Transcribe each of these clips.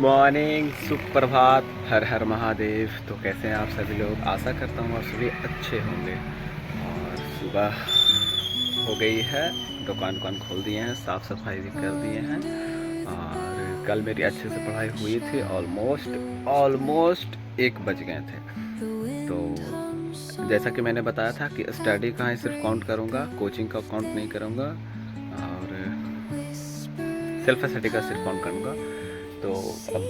Morning, सुप्रभात, हर हर महादेव। तो कैसे हैं आप सभी लोग? आशा करता हूँ आप सभी अच्छे होंगे। और सुबह हो गई है, दुकान खोल दिए हैं, साफ़ सफाई भी कर दिए हैं। और कल मेरी अच्छे से पढ़ाई हुई थी। ऑलमोस्ट 1 बज गए थे। तो जैसा कि मैंने बताया था कि स्टडी का ही सिर्फ काउंट करूँगा, कोचिंग का काउंट नहीं करूँगा, और सेल्फ स्टडी का सिर्फ काउंट करूँगा। तो अब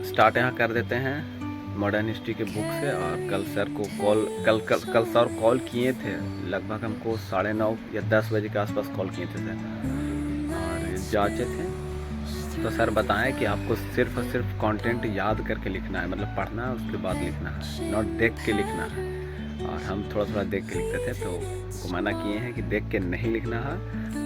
स्टार्ट यहाँ कर देते हैं मॉडर्न हिस्ट्री के बुक से। और कल सर को कल सर कॉल किए थे, लगभग हमको 9:30 या 10 बजे के आसपास कॉल किए थे सर, और जांचे थे। तो सर बताएं कि आपको सिर्फ और सिर्फ कंटेंट याद करके लिखना है, मतलब पढ़ना है उसके बाद लिखना है, नॉट देख के लिखना है। और हम थोड़ा थोड़ा देख के लिखते थे, तो उनको मना किए हैं कि देख के नहीं लिखना है,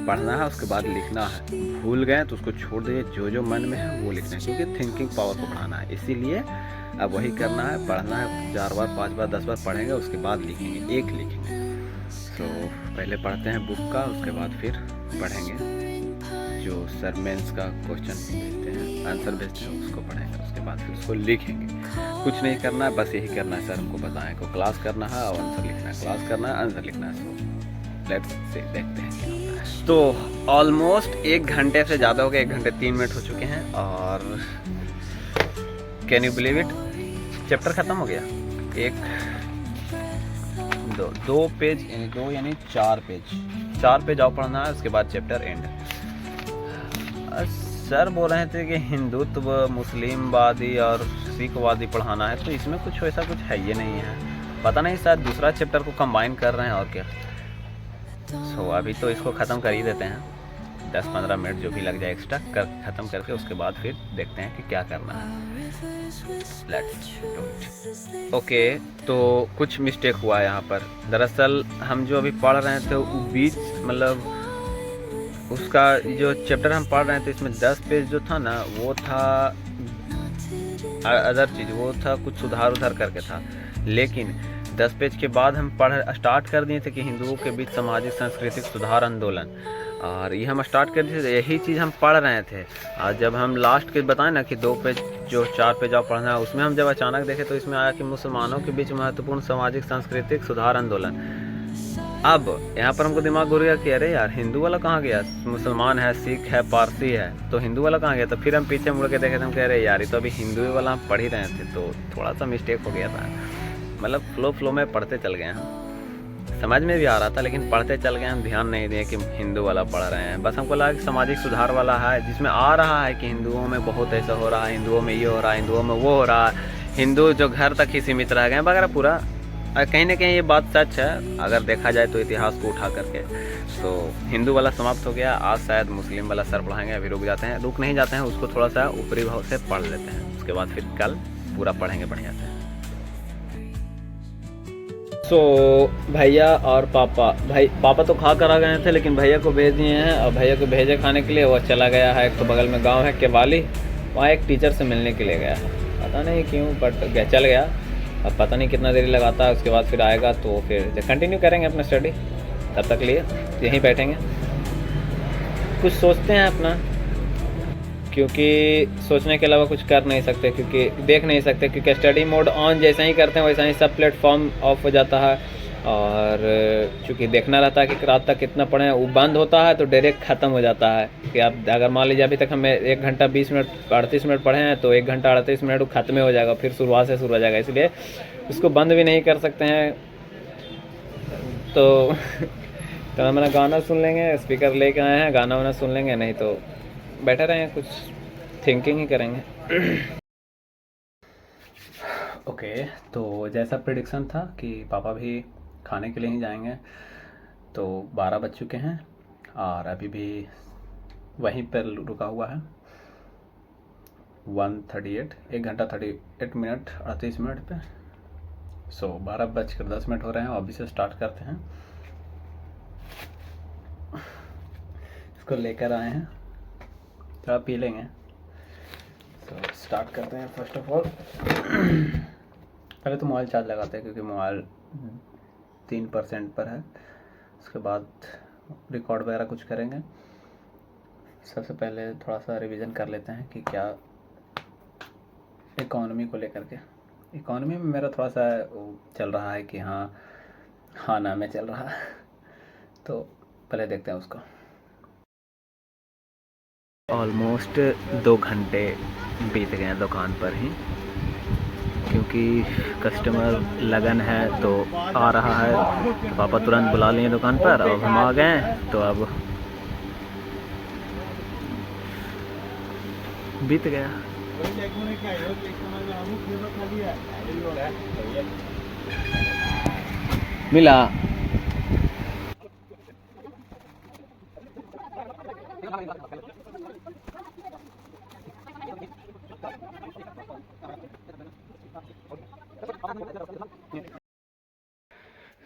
पढ़ना है उसके बाद लिखना है। भूल गए तो उसको छोड़ दीजिए, जो जो मन में है वो लिखना है, क्योंकि थिंकिंग पावर को बढ़ाना है। इसीलिए अब वही करना है, पढ़ना है। 4 बार 5 बार 10 बार पढ़ेंगे, उसके बाद लिखेंगे, एक लिखेंगे। तो पहले पढ़ते हैं बुक का, उसके बाद फिर पढ़ेंगे जो सर मेंस का क्वेश्चन भेजते हैं, आंसर भेजते हैं, उसको पढ़ेंगे, उसके बाद फिर उसको लिखेंगे। कुछ नहीं करना है, बस यही करना है। सर हमको बताएं को क्लास करना है और आंसर लिखना है, क्लास करना है, आंसर लिखना है। सो लेट्स से देखते हैं क्या होता है। तो ऑलमोस्ट 1 घंटे से ज़्यादा हो गया, 1 घंटे 3 मिनट हो चुके हैं। और can you believe it, chapter ख़त्म हो गया। एक दो पेज, दो यानी 4 पेज और पढ़ना है, उसके बाद चैप्टर एंड। सर बोल रहे थे कि हिंदुत्व, मुस्लिमवादी और सिखवादी पढ़ाना है, तो इसमें कुछ वैसा कुछ है ये नहीं है। पता नहीं, शायद दूसरा चैप्टर को कंबाइन कर रहे हैं और क्या। सो अभी तो इसको ख़त्म कर ही देते हैं, 10-15 मिनट जो भी लग जाए एक्स्ट्रा ख़त्म करके उसके बाद फिर देखते हैं कि क्या करना है। Let's do it. ओके, तो कुछ मिस्टेक हुआ है यहाँ पर। दरअसल हम जो अभी पढ़ रहे थे वो बीच, मतलब उसका जो चैप्टर हम पढ़ रहे थे इसमें 10 पेज जो था ना, वो था अदर चीज़, वो था कुछ सुधार उधार करके था। लेकिन 10 पेज के बाद हम पढ़ स्टार्ट कर दिए थे कि हिंदुओं के बीच सामाजिक सांस्कृतिक सुधार आंदोलन, और ये हम स्टार्ट कर दिए थे, यही चीज़ हम पढ़ रहे थे। और जब हम लास्ट के बताएं ना कि 2 पेज जो 4 पेज और पढ़ना है, उसमें हम जब अचानक देखे तो इसमें आया कि मुसलमानों के बीच महत्वपूर्ण सामाजिक सांस्कृतिक सुधार आंदोलन। अब यहाँ पर हमको दिमाग घूर गया कि अरे यार, हिंदू वाला कहाँ गया? मुसलमान है, सिख है, पारसी है, तो हिंदू वाला कहाँ गया? तो फिर हम पीछे मुड़ के देखे थे, हम कह रहे यार ये तो अभी हिंदू वाला हम पढ़ ही रहे थे। तो थोड़ा सा मिस्टेक हो गया था, मतलब फ्लो में पढ़ते चल गए हम, समझ में भी आ रहा था लेकिन पढ़ते चल गए हम, ध्यान नहीं दिए कि हिंदू वाला पढ़ रहे हैं। बस हमको लगा कि सामाजिक सुधार वाला है, जिसमें आ रहा है कि हिंदुओं में बहुत ऐसा हो रहा है, हिंदुओं में ये हो रहा है, हिंदुओं में वो हो रहा है, हिंदू जो घर तक ही सीमित रह गए वगैरह पूरा। कहीं ना कहीं ये बात सच है अगर देखा जाए तो, इतिहास को उठा करके। तो हिंदू वाला समाप्त हो गया, आज शायद मुस्लिम वाला सर पढ़ाएंगे। अभी रुक जाते हैं, रुक नहीं जाते हैं, उसको थोड़ा सा ऊपरी भाव से पढ़ लेते हैं, उसके बाद फिर कल पूरा पढ़ेंगे बढ़िया से। तो भैया और पापा तो खा कर आ गए थे, लेकिन भैया को भेज दिए हैं। और भैया को भेजे खाने के लिए, वो चला गया है, एक तो बगल में गांव है केवाली, वहाँ एक टीचर से मिलने के लिए गया है, पता नहीं क्यों, बट चल गया। अब पता नहीं कितना देरी लगाता है, उसके बाद फिर आएगा तो फिर कंटिन्यू करेंगे अपना स्टडी। तब तक लिए यहीं बैठेंगे, कुछ सोचते हैं अपना, क्योंकि सोचने के अलावा कुछ कर नहीं सकते, क्योंकि देख नहीं सकते, क्योंकि स्टडी मोड ऑन जैसे ही करते हैं वैसा ही सब प्लेटफॉर्म ऑफ हो जाता है। और चूँकि देखना रहता है कि रात तक कितना पढ़ें, वो बंद होता है तो डायरेक्ट ख़त्म हो जाता है। कि आप अगर मान लीजिए अभी तक हमें 1 घंटा 20 मिनट 38 मिनट पढ़े हैं, तो 1 घंटा 38 मिनट ख़त्म हो जाएगा, फिर शुरुआत से शुरू हो जाएगा, इसलिए उसको बंद भी नहीं कर सकते हैं। तो तो हम गाना सुन लेंगे, स्पीकर लेके आए हैं, गाना वाना सुन लेंगे, नहीं तो बैठे रहेंगे, कुछ थिंकिंग ही करेंगे। ओके, तो जैसा प्रिडिक्शन था कि पापा भी खाने के लिए ही जाएंगे, तो 12 बज चुके हैं और अभी भी वहीं पर रुका हुआ है 1:38, 1 घंटा 38 मिनट 38 मिनट पे। सो 12:10 हो रहे हैं, अभी से स्टार्ट करते हैं। इसको लेकर आए हैं, थोड़ा पी लेंगे। तो स्टार्ट करते हैं। फर्स्ट ऑफ ऑल पहले तो मोबाइल चार्ज लगाते हैं, क्योंकि मोबाइल 3% पर है। उसके बाद रिकॉर्ड वगैरह कुछ करेंगे। सबसे पहले थोड़ा सा रिवीजन कर लेते हैं कि क्या इकॉनमी को लेकर के। इकॉनमी में मेरा थोड़ा सा चल रहा है कि हाँ ना में चल रहा है, तो पहले देखते हैं उसको। ऑलमोस्ट 2 घंटे बीत गए हैं दुकान पर ही, क्योंकि कस्टमर लगन है तो आ रहा है, तो पापा तुरंत बुला लिए दुकान पर। अब हम आ गए हैं तो अब बीत गया। मिला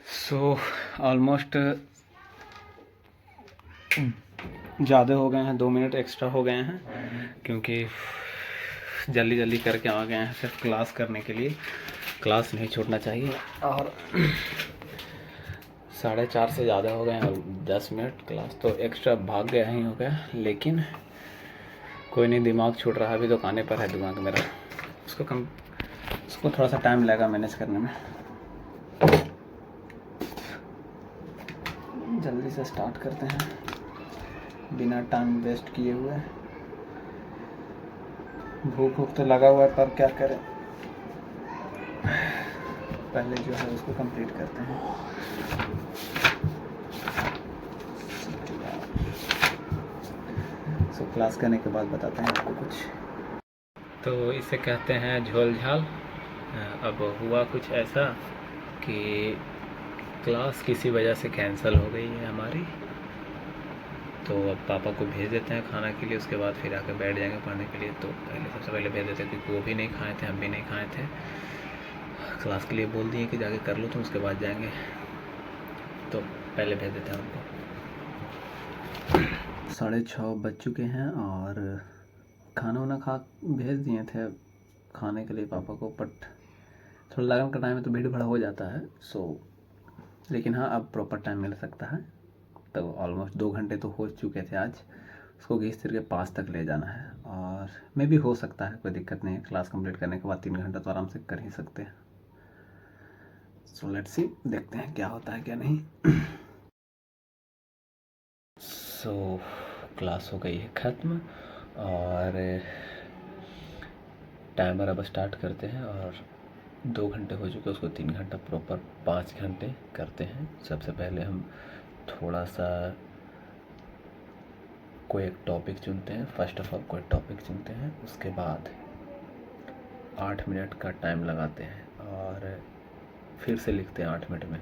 सो ऑलमोस्ट ज़्यादा हो गए हैं, 2 मिनट एक्स्ट्रा हो गए हैं, क्योंकि जल्दी जल्दी करके आ गए हैं सिर्फ क्लास करने के लिए। क्लास नहीं छूटना चाहिए। और 4:30 से ज़्यादा हो गए हैं और 10 मिनट क्लास तो एक्स्ट्रा भाग गया ही हो गया, लेकिन कोई नहीं, दिमाग छूट रहा है। अभी दुकाने पर है दिमाग मेरा, उसको थोड़ा सा टाइम लगेगा मैनेज करने में। जल्दी से स्टार्ट करते हैं बिना टाइम वेस्ट किए हुए। भूख तो लगा हुआ है, पर क्या करें, पहले जो है उसको कंप्लीट करते हैं। सो क्लास करने के बाद बताते हैं आपको कुछ। तो इसे कहते हैं झोल झाल। अब हुआ कुछ ऐसा कि क्लास किसी वजह से कैंसिल हो गई है हमारी, तो अब पापा को भेज देते हैं खाना के लिए, उसके बाद फिर आकर बैठ जाएंगे पढ़ने के लिए। तो सबसे पहले भेज देते हैं, क्योंकि वो भी नहीं खाए थे, हम भी नहीं खाए थे। क्लास के लिए बोल दिए कि जाके कर लो तुम, उसके बाद जाएंगे, तो पहले भेज देते हैं उनको। 6:30 बज चुके हैं और खाना वाना खा भेज दिए थे खाने के लिए पापा को, बट थोड़ा लगन का टाइम है तो भीड़ भाड़ हो जाता है। लेकिन हाँ, अब प्रॉपर टाइम मिल सकता है। तो ऑलमोस्ट 2 घंटे तो हो चुके थे आज। उसको घीस फिर के 5 तक ले जाना है, और मे भी हो सकता है, कोई दिक्कत नहीं है। क्लास कंप्लीट करने के बाद 3 घंटा तो आराम से कर ही सकते हैं। सो लेट्स सी, देखते हैं क्या होता है क्या नहीं। सो क्लास हो गई है ख़त्म, और टाइमर अब स्टार्ट करते हैं। और 2 घंटे हो चुके, उसको 3 घंटा प्रॉपर 5 घंटे करते हैं। सबसे पहले हम थोड़ा सा कोई एक टॉपिक चुनते हैं। फर्स्ट ऑफ ऑल कोई टॉपिक चुनते हैं, उसके बाद 8 मिनट का टाइम लगाते हैं और फिर से लिखते हैं 8 मिनट में।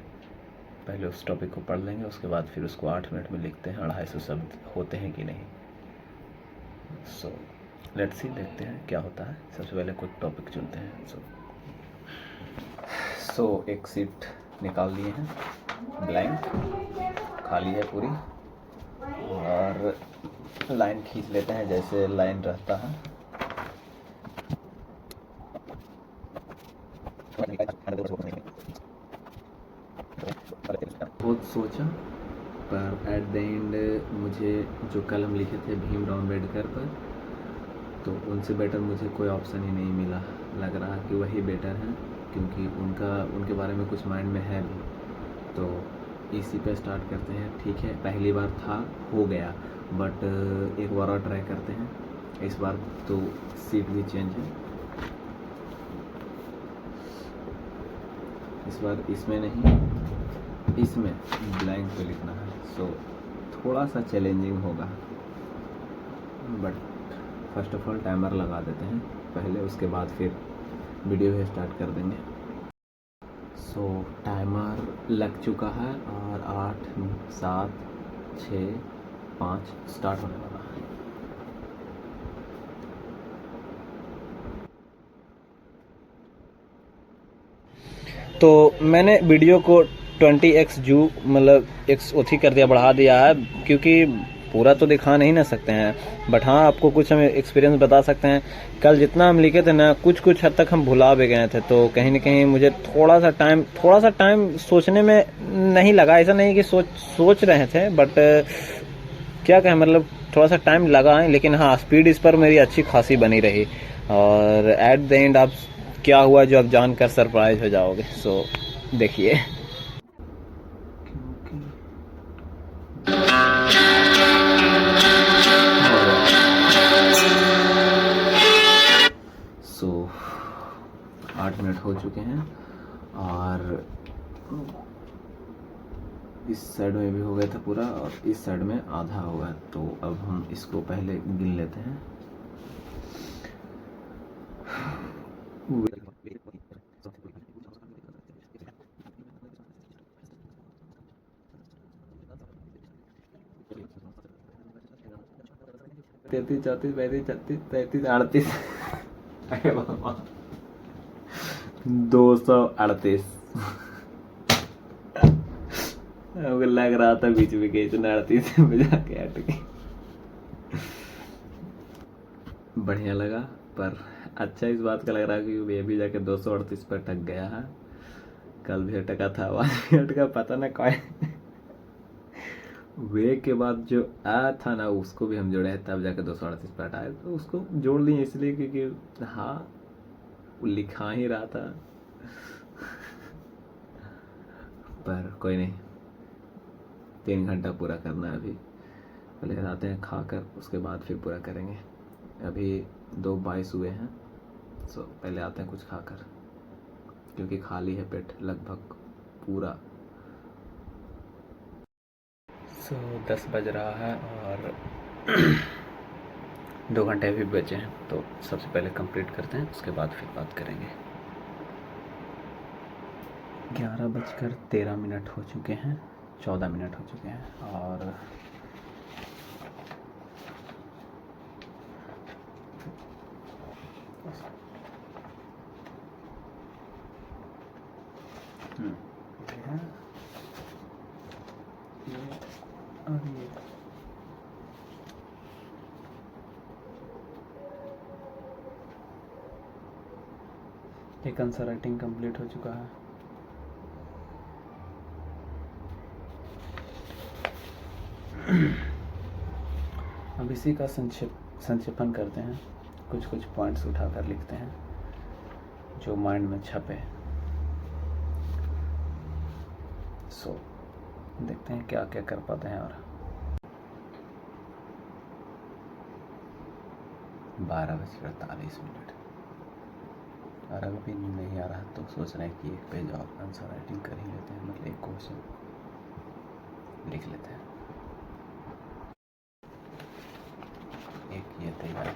पहले उस टॉपिक को पढ़ लेंगे, उसके बाद फिर उसको 8 मिनट में लिखते हैं। 250 शब्द होते हैं कि नहीं। सो लेट्स सी, देखते हैं क्या होता है। सबसे पहले कोई टॉपिक चुनते हैं। सो एक सीट निकाल लिए हैं, ब्लैंक खाली है पूरी, और लाइन खींच लेते हैं जैसे लाइन रहता है। बहुत सोचा, पर एट द एंड मुझे जो कल हम लिखे थे भीमराव अम्बेडकर पर, तो उनसे बेटर मुझे कोई ऑप्शन ही नहीं मिला। लग रहा कि वही बेटर है, क्योंकि उनके बारे में कुछ माइंड में है भी। तो इसी पे स्टार्ट करते हैं। ठीक है, पहली बार था, हो गया, बट एक बार और ट्राई करते हैं। इस बार तो सीट भी चेंज है, इस बार इसमें नहीं, इसमें ब्लैंक पे लिखना है। सो थोड़ा सा चैलेंजिंग होगा, but first of all timer लगा देते हैं पहले, उसके बाद फिर वीडियो भी स्टार्ट कर देंगे। सो टाइमर लग चुका है और 8, 7, 6, 5 स्टार्ट होने वाला है। तो मैंने वीडियो को 20x जू मतलब x ओथी कर दिया, बढ़ा दिया है, क्योंकि पूरा तो दिखा नहीं ना सकते हैं, बट हाँ आपको कुछ हम एक्सपीरियंस बता सकते हैं। कल जितना हम लिखे थे ना, कुछ हद तक हम भुला भी गए थे, तो कहीं ना कहीं मुझे थोड़ा सा टाइम सोचने में नहीं लगा। ऐसा नहीं कि सोच रहे थे, बट क्या कहें, मतलब थोड़ा सा टाइम लगा है। लेकिन हाँ, स्पीड इस पर मेरी अच्छी खासी बनी रही। और एट द एंड आप क्या हुआ जो आप जानकर सरप्राइज हो जाओगे। सो देखिए। सो 8 मिनट हो चुके हैं और इस साइड में भी हो गया था पूरा और इस साइड में आधा होगा। तो अब हम इसको पहले गिन लेते हैं। तैतीस, 34, 35, 36, 37, 38। अरे बाबा, 238। हमको लग रहा था बीच में गई तो 38 में जाके हट गई। बढ़िया लगा, पर अच्छा इस बात का लग रहा है कि ये भी जाके 238 पर अटक गया है। कल भी अटका था, आज भी अटका, पता ना कौन। वे के बाद जो आया था ना उसको भी हम जोड़े हैं, तब जाके 238 पर हटाए। तो उसको जोड़ लिए इसलिए क्योंकि हाँ वो लिखा ही रहा था। पर कोई नहीं, 3 घंटा पूरा करना है अभी। पहले आते हैं खाकर, उसके बाद फिर पूरा करेंगे। अभी 2:22 हुए हैं। सो पहले आते हैं कुछ खाकर, क्योंकि खाली है पेट लगभग पूरा। सो 10 बज रहा है और 2 घंटे भी बचे हैं। तो सबसे पहले कंप्लीट करते हैं, उसके बाद फिर बात करेंगे। 11:13 हो चुके हैं, 14 मिनट हो चुके हैं और एक आंसर राइटिंग कंप्लीट हो चुका है। अब इसी का संक्षेपण करते हैं, कुछ कुछ पॉइंट्स उठाकर लिखते हैं जो माइंड में छपे। सो देखते हैं क्या क्या कर पाते हैं। और 12:48 और अगर भी नहीं आ रहा तो सोच रहे हैं कि एक पेज और आंसर राइटिंग कर ही लेते हैं, मतलब एक क्वेश्चन लिख लेते हैं। एक ये तैयार